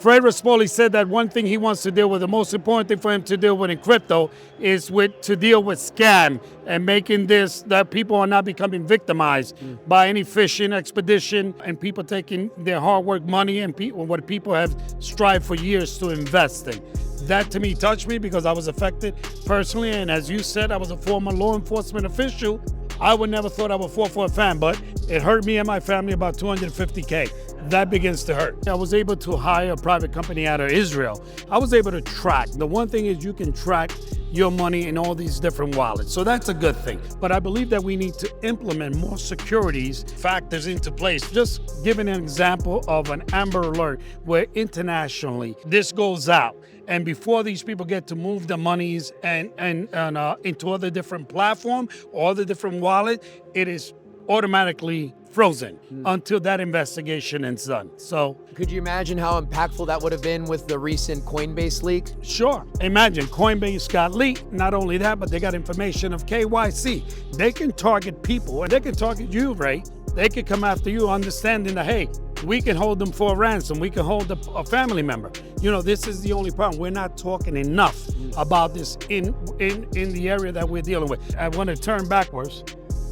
Fred Rispoli said that one thing he wants to deal with, the most important thing for him to deal with in crypto is to deal with scam and making this that people are not becoming victimized by any fishing expedition and people taking their hard work money and what people have strived for years to invest in. That to me touched me because I was affected personally, and as you said, I was a former law enforcement official. I would never thought I would fall for a fan, but it hurt me and my family about $250K. That begins to hurt. I was able to hire a private company out of Israel. I was able to track. The one thing is you can track your money in all these different wallets. So that's a good thing. But I believe that we need to implement more securities factors into place. Just giving an example of an Amber Alert where internationally this goes out. And before these people get to move the monies and into other different platform or the different wallet, it is automatically frozen until that investigation is done. So, could you imagine how impactful that would have been with the recent Coinbase leak? Sure. Imagine Coinbase got leaked. Not only that, but they got information of KYC. They can target people, and they can target you, Ray. They could come after you, understanding that, hey, we can hold them for a ransom. We can hold a family member. You know, this is the only problem. We're not talking enough about this in the area that we're dealing with. I want to turn backwards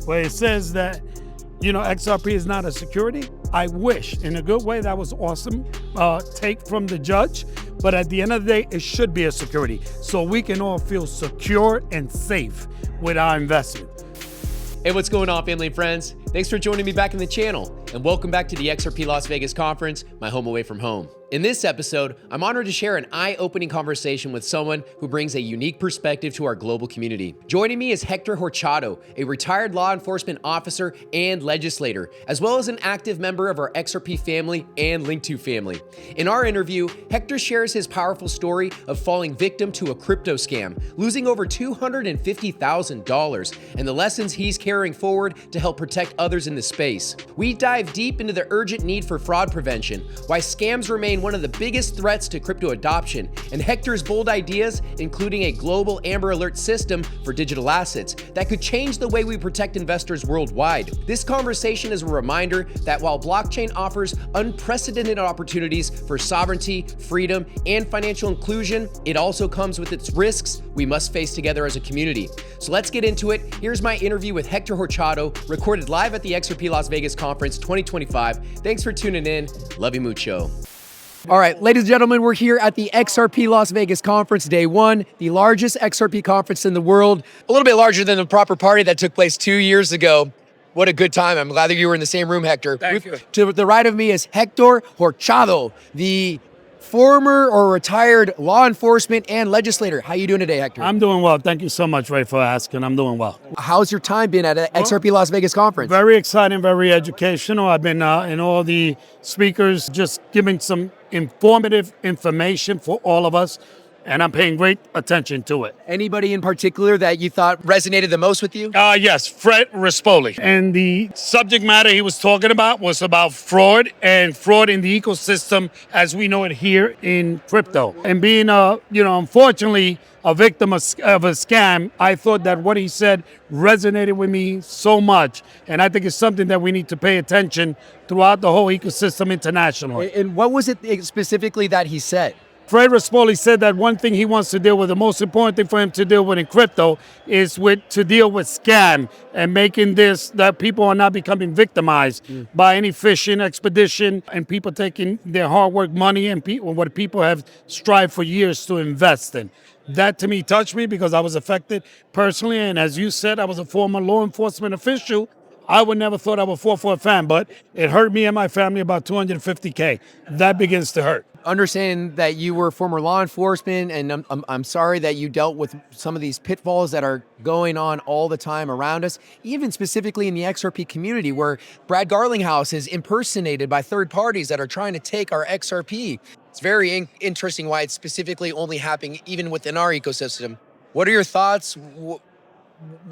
where it says that, you know, XRP is not a security. I wish, in a good way, that was awesome take from the judge. But at the end of the day, it should be a security so we can all feel secure and safe with our investment. Hey, what's going on, family and friends? Thanks for joining me back in the channel, and welcome back to the XRP Las Vegas conference, my home away from home. In this episode, I'm honored to share an eye-opening conversation with someone who brings a unique perspective to our global community. Joining me is Hector Horchado, a retired law enforcement officer and legislator, as well as an active member of our XRP family and Link2 family. In our interview, Hector shares his powerful story of falling victim to a crypto scam, losing over $250,000, and the lessons he's carrying forward to help protect others in the space. We dive deep into the urgent need for fraud prevention, why scams remain one of the biggest threats to crypto adoption, and Hector's bold ideas, including a global Amber Alert system for digital assets that could change the way we protect investors worldwide. This conversation is a reminder that while blockchain offers unprecedented opportunities for sovereignty, freedom, and financial inclusion, it also comes with its risks we must face together as a community. So let's get into it. Here's my interview with Hector Horchado, recorded live at the XRP Las Vegas Conference 2025. Thanks for tuning in. Love you mucho. All right, ladies and gentlemen, we're here at the XRP Las Vegas Conference, day one, the largest XRP conference in the world. A little bit larger than the proper party that took place 2 years ago. What a good time. I'm glad that you were in the same room, Hector. Thank you. To the right of me is Hector Horchado, the former or retired law enforcement and legislator. How you doing today, Hector? I'm doing well. Thank you so much, Ray, for asking. I'm doing well. How's your time been at XRP Las Vegas Conference? Very exciting, very educational. I've been in all the speakers just giving some informative information for all of us, and I'm paying great attention to it. Anybody in particular that you thought resonated the most with you? Yes, Fred Rispoli. And the subject matter he was talking about was about fraud and fraud in the ecosystem as we know it here in crypto. And being, unfortunately, a victim of a scam, I thought that what he said resonated with me so much. And I think it's something that we need to pay attention throughout the whole ecosystem internationally. And what was it specifically that he said? Fred Rispoli said that one thing he wants to deal with, the most important thing for him to deal with in crypto is to deal with scam and making that people are not becoming victimized by any fishing expedition and people taking their hard work money and what people have strived for years to invest in. That to me touched me because I was affected personally, and as you said, I was a former law enforcement official. I would never thought I would fall for a fan, but it hurt me and my family about $250K. That begins to hurt. Understand that you were former law enforcement, and I'm sorry that you dealt with some of these pitfalls that are going on all the time around us, even specifically in the XRP community where Brad Garlinghouse is impersonated by third parties that are trying to take our XRP. It's very interesting why it's specifically only happening even within our ecosystem. What are your thoughts?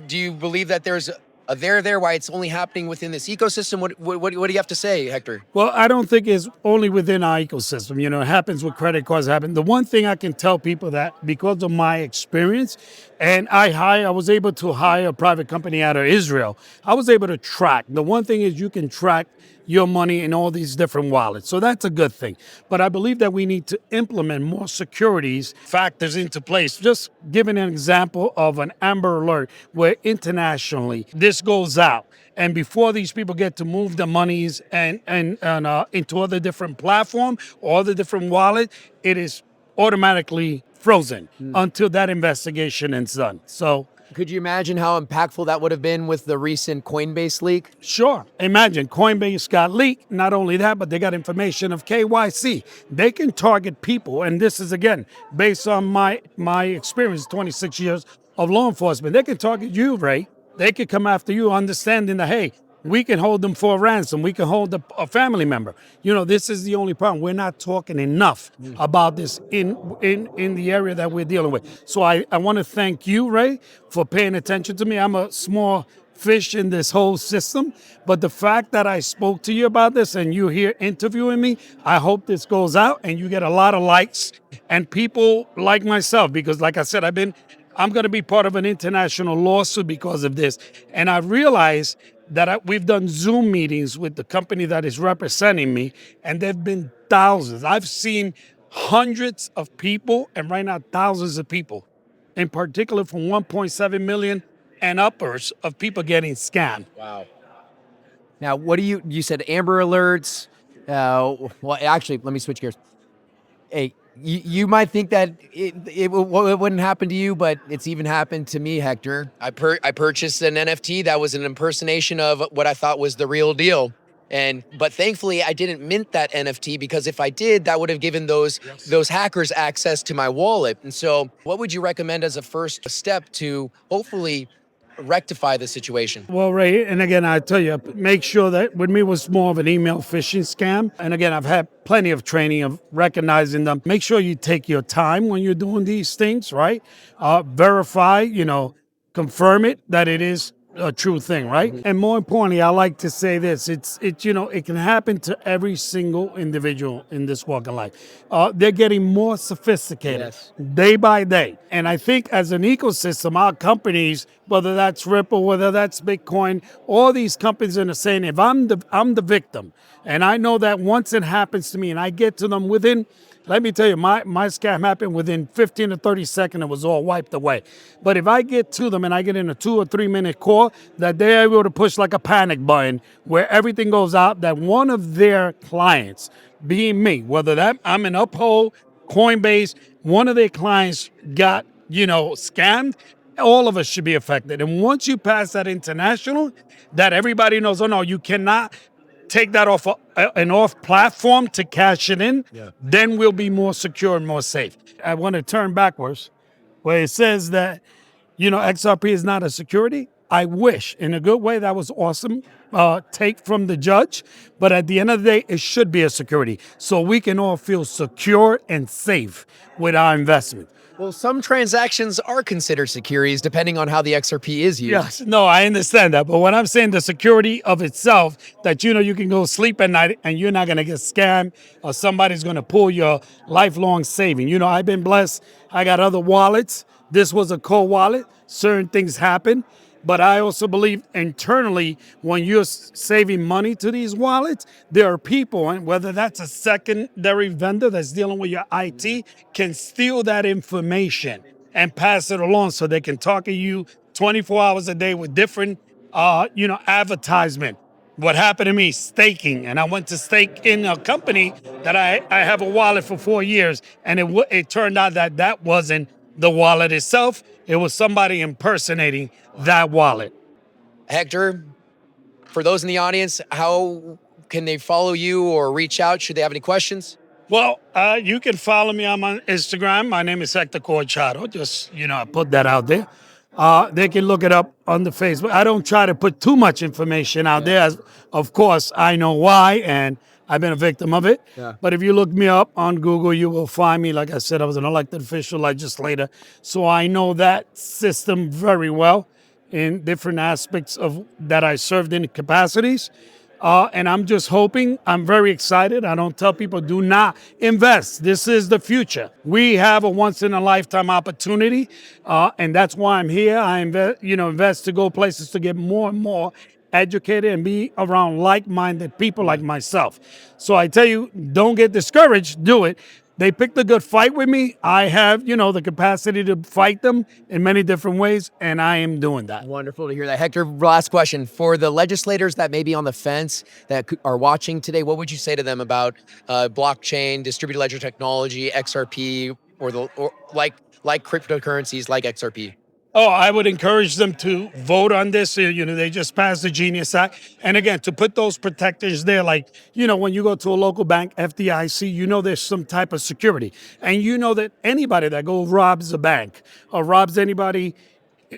Do you believe that there's a there why it's only happening within this ecosystem? What do you have to say, Hector? Well, I don't think it's only within our ecosystem. You know, it happens with credit cards. The one thing I can tell people that because of my experience, and I was able to hire a private company out of Israel. I was able to track. The one thing is you can track your money in all these different wallets. So that's a good thing. But I believe that we need to implement more securities factors into place. Just giving an example of an Amber Alert where internationally this goes out. And before these people get to move the monies and into other different platform or other different wallet, it is automatically frozen until that investigation is done. So Could you imagine how impactful that would have been with the recent Coinbase leak? sure, imagine Coinbase got leaked. Not only that, but they got information of KYC. They can target people, and this is again based on my experience, 26 years of law enforcement. They can target you, Ray. They could come after you, understanding that, hey, we can hold them for a ransom. We can hold a family member. This is the only problem. We're not talking enough about this in the area that we're dealing with. So I want to thank you, Ray, for paying attention to me. I'm a small fish in this whole system, but the fact that I spoke to you about this and you're here interviewing me, I hope this goes out and you get a lot of likes and people like myself, because like I said, I'm going to be part of an international lawsuit because of this. And I realized that we've done Zoom meetings with the company that is representing me, and there have been thousands. I've seen hundreds of people, and right now thousands of people, in particular from 1.7 million and uppers of people getting scammed. Wow. Now, what you said Amber Alerts. Well, actually, let me switch gears. Hey, you might think that it wouldn't happen to you, but it's even happened to me, Hector. I purchased an NFT that was an impersonation of what I thought was the real deal. But thankfully I didn't mint that NFT, because if I did, that would have given those hackers access to my wallet. And so what would you recommend as a first step to hopefully rectify the situation? Well, Ray, and again, I tell you, make sure that with me was more of an email phishing scam. And again, I've had plenty of training of recognizing them. Make sure you take your time when you're doing these things, right? Verify, confirm it that it is a true thing, right? And more importantly, I like to say this: it can happen to every single individual in this walk of life. They're getting more sophisticated day by day, and I think as an ecosystem, our companies, whether that's Ripple, whether that's Bitcoin, all these companies are saying, if I'm the victim, and I know that once it happens to me, and I get to them within. Let me tell you, my scam happened within 15 to 30 seconds. It was all wiped away. But if I get to them and I get in a 2 or 3 minute call, that they're able to push like a panic button where everything goes out, that one of their clients, being me, whether that I'm in Uphold, Coinbase, one of their clients got, scammed, all of us should be affected. And once you pass that international, that everybody knows, oh no, you cannot take that off an off platform to cash it in, then we'll be more secure and more safe. I want to turn backwards where it says that, XRP is not a security. I wish, in a good way, that was awesome take from the judge. But at the end of the day, it should be a security so we can all feel secure and safe with our investment. Well, some transactions are considered securities depending on how the XRP is used. Yes, no, I understand that. But when I'm saying the security of itself, that you can go sleep at night and you're not going to get scammed or somebody's going to pull your lifelong saving. I've been blessed. I got other wallets. This was a cold wallet. Certain things happen. But I also believe internally, when you're saving money to these wallets, there are people, and whether that's a secondary vendor that's dealing with your IT, can steal that information and pass it along so they can talk to you 24 hours a day with different, advertisement. What happened to me, staking, and I went to stake in a company that I have a wallet for 4 years, and it turned out that wasn't the wallet itself. It was somebody impersonating that wallet. Hector, for those in the audience, how can they follow you or reach out? Should they have any questions? Well, you can follow me on my Instagram. My name is Hector Horchado. Just, I put that out there. They can look it up on the Facebook. I don't try to put too much information out there. As, of course, I know why, and I've been a victim of it. Yeah. But if you look me up on Google, you will find me. Like I said, I was an elected official legislator. So I know that system very well in different aspects of that I served in capacities. And I'm just hoping, I'm very excited. I don't tell people, do not invest. This is the future. We have a once-in-a-lifetime opportunity, and that's why I'm here. I invest to go places to get more and more educated and be around like-minded people like myself. So I tell you, don't get discouraged, do it. They picked a good fight with me. I have, the capacity to fight them in many different ways, and I am doing that. Wonderful to hear that. Hector, last question. For the legislators that may be on the fence that are watching today, what would you say to them about blockchain, distributed ledger technology, XRP, or like cryptocurrencies like XRP? Oh, I would encourage them to vote on this. They just passed the Genius Act. And again, to put those protectors there, like, when you go to a local bank, FDIC, there's some type of security. And that anybody that robs a bank or robs anybody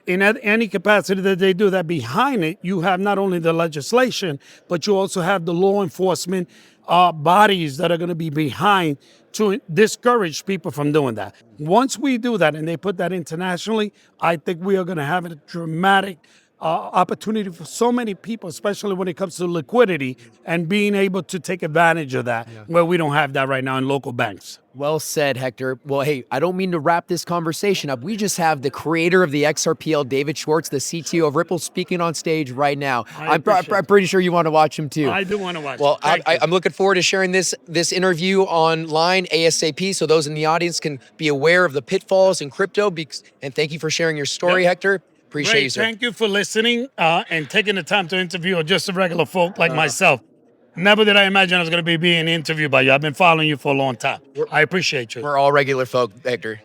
in any capacity that they do that, behind it, you have not only the legislation, but you also have the law enforcement bodies that are going to be behind to discourage people from doing that. Once we do that and they put that internationally, I think we are going to have a dramatic opportunity for so many people, especially when it comes to liquidity and being able to take advantage of that, where we don't have that right now in local banks. Well said, Hector. Well, hey, I don't mean to wrap this conversation up. We just have the creator of the XRPL, David Schwartz, the CTO of Ripple, speaking on stage right now. I'm pretty sure you want to watch him too. I do want to watch. Well, I'm looking forward to sharing this interview online ASAP, so those in the audience can be aware of the pitfalls in crypto. And thank you for sharing your story, Hector. Appreciate you, sir. Thank you for listening and taking the time to interview just a regular folk like myself. Never did I imagine I was going to be being interviewed by you. I've been following you for a long time. I appreciate you. We're all regular folk, Hector.